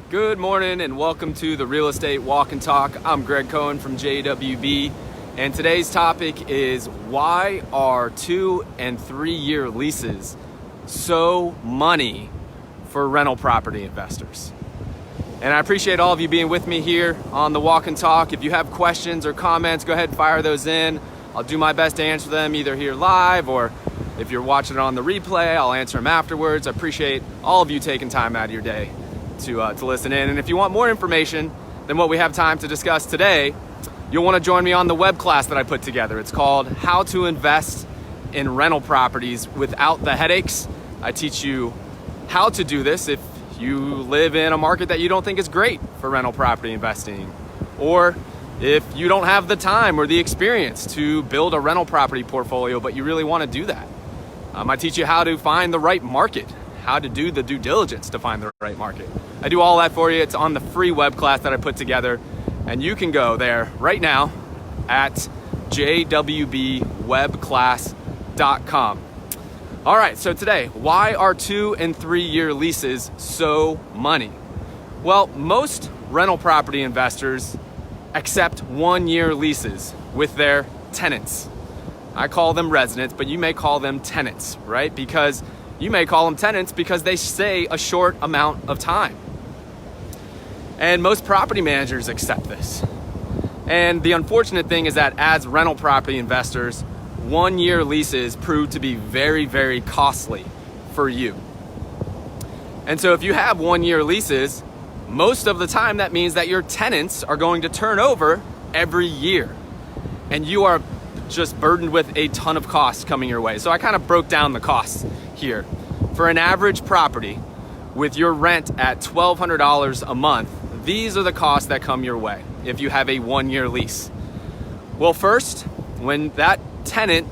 Good morning and welcome to the Real Estate Walk and Talk. I'm Greg Cohen from JWB, and today's topic is why are 2 and 3 year leases so money for rental property investors? And I appreciate all of you being with me here on the Walk and Talk. If you have questions or comments, go ahead and fire those in. I'll do my best to answer them either here live, or if you're watching it on the replay, I'll answer them afterwards. I appreciate all of you taking time out of your day to listen in. And if you want more information than what we have time to discuss today, you'll want to join me on the web class that I put together. It's called How to Invest in Rental Properties Without the Headaches. I teach you how to do this if you live in a market that you don't think is great for rental property investing, or if you don't have the time or the experience to build a rental property portfolio, but you really want to do that. I teach you how to find the right market, how to do the due diligence to find the right market. I do all that for you. It's on the free web class that I put together, and you can go there right now at jwbwebclass.com. All right, so today, why are 2 and 3 year leases so money? Well, most rental property investors accept 1 year leases with their tenants. I call them residents, but you may call them tenants, right? Because you may call them tenants because they stay a short amount of time. And most property managers accept this. And the unfortunate thing is that as rental property investors, 1 year leases prove to be very, very costly for you. And so if you have 1 year leases, most of the time that means that your tenants are going to turn over every year. And you are just burdened with a ton of costs coming your way. So I kind of broke down the costs here. For an average property with your rent at $1,200 a month, these are the costs that come your way if you have a 1 year lease. Well, first, when that tenant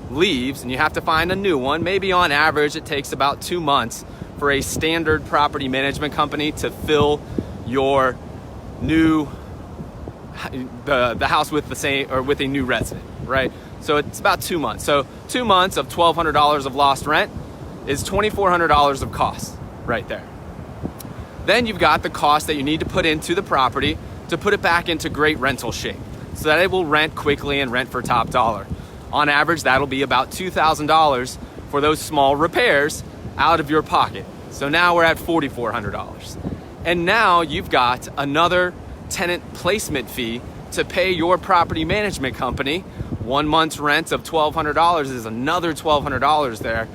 leaves and you have to find a new one, maybe on average it takes about 2 months for a standard property management company to fill your new the house with the same or with a new resident, right? So it's about 2 months. So 2 months of $1,200 of lost rent is $2,400 of costs right there. Then you've got the cost that you need to put into the property to put it back into great rental shape so that it will rent quickly and rent for top dollar. On average, that'll be about $2,000 for those small repairs out of your pocket. So now we're at $4,400. And now you've got another tenant placement fee to pay your property management company. 1 month's rent of $1,200 is another $1,200 there.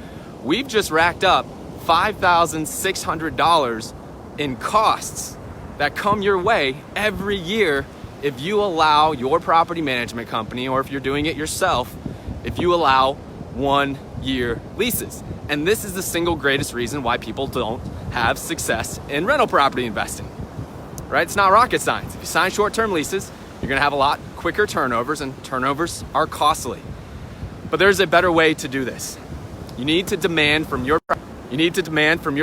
We've just racked up $5,600 in costs that come your way every year if you allow your property management company, or if you're doing it yourself, if you allow 1 year leases. And this is the single greatest reason why people don't have success in rental property investing, right? It's not rocket science. If you sign short-term leases, you're gonna have a lot quicker turnovers, and turnovers are costly. But there's a better way to do this. You need to demand from your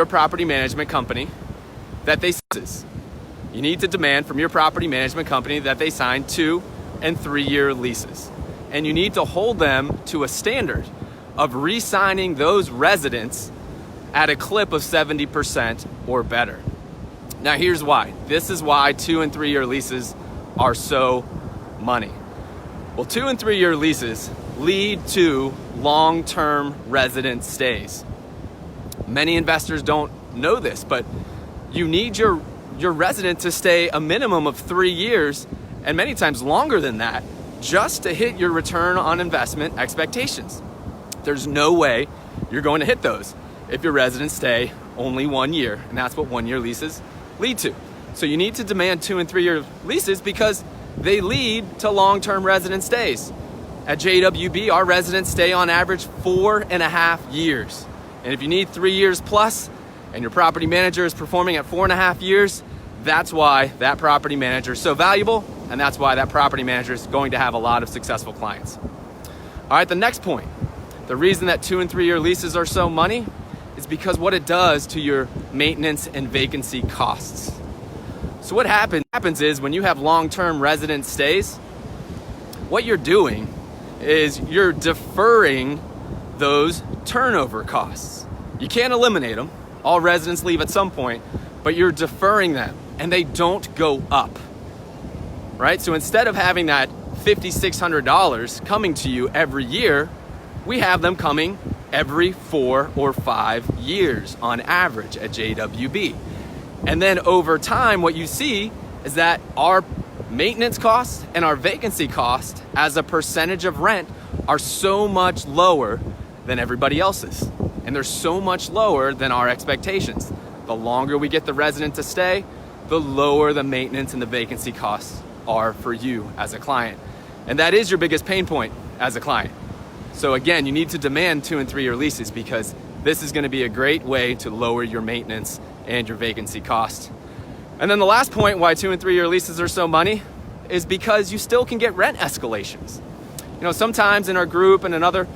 property management company that they sign 2 and 3 year leases. And you need to hold them to a standard of re-signing those residents at a clip of 70% or better. Now here's why. This is why 2 and 3 year leases are so money. Well, 2 and 3 year leases lead to long-term resident stays. Many investors don't know this, but you need your resident to stay a minimum of 3 years, and many times longer than that, just to hit your return on investment expectations. There's no way you're going to hit those if your residents stay only 1 year, and that's what 1 year leases lead to. So you need to demand 2 and 3 year leases because they lead to long-term resident stays. At JWB, our residents stay on average 4.5 years. And if you need 3 years plus, and your property manager is performing at 4.5 years, that's why that property manager is so valuable, and that's why that property manager is going to have a lot of successful clients. All right, the next point. The reason that 2 and 3 year leases are so money is because what it does to your maintenance and vacancy costs. So what happens is when you have long-term resident stays, what you're doing is you're deferring those turnover costs. You can't eliminate them. All residents leave at some point, but you're deferring them and they don't go up, right? So instead of having that $5,600 coming to you every year, we have them coming every 4 or 5 years on average at JWB. And then over time, what you see is that our maintenance costs and our vacancy cost as a percentage of rent are so much lower than everybody else's. And they're so much lower than our expectations. The longer we get the resident to stay, the lower the maintenance and the vacancy costs are for you as a client. And that is your biggest pain point as a client. So again, you need to demand 2 and 3 year leases because this is going to be a great way to lower your maintenance and your vacancy cost. And then the last point why 2 and 3 year leases are so money is because you still can get rent escalations. You know, sometimes in our group and another,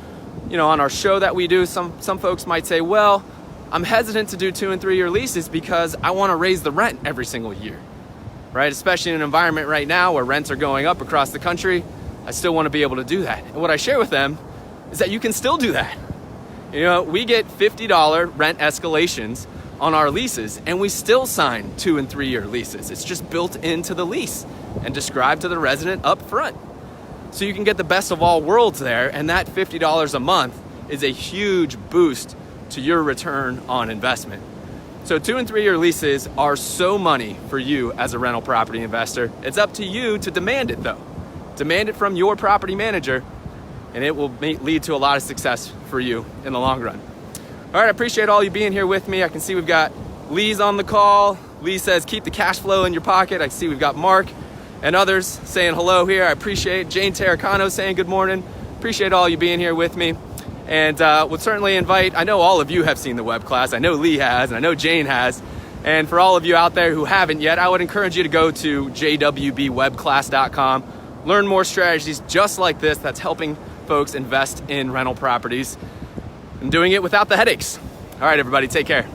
on our show that we do, some folks might say, well, I'm hesitant to do 2 and 3 year leases because I want to raise the rent every single year, right? Especially in an environment right now where rents are going up across the country. I still want to be able to do that. And what I share with them is that you can still do that. We get $50 rent escalations on our leases and we still sign 2 and 3 year leases. It's just built into the lease and described to the resident up front. So you can get the best of all worlds there, and that $50 a month is a huge boost to your return on investment. So 2 and 3 year leases are so money for you as a rental property investor. It's up to you to demand it though. Demand it from your property manager and it will lead to a lot of success for you in the long run. All right, I appreciate all you being here with me. I can see we've got Lee's on the call. Lee says, keep the cash flow in your pocket. I see we've got Mark and others saying hello here. I appreciate Jane Terracano saying good morning. Appreciate all you being here with me. And would certainly invite, I know all of you have seen the web class. I know Lee has, and I know Jane has. And for all of you out there who haven't yet, I would encourage you to go to jwbwebclass.com, learn more strategies just like this that's helping folks invest in rental properties and doing it without the headaches. All right, everybody, take care.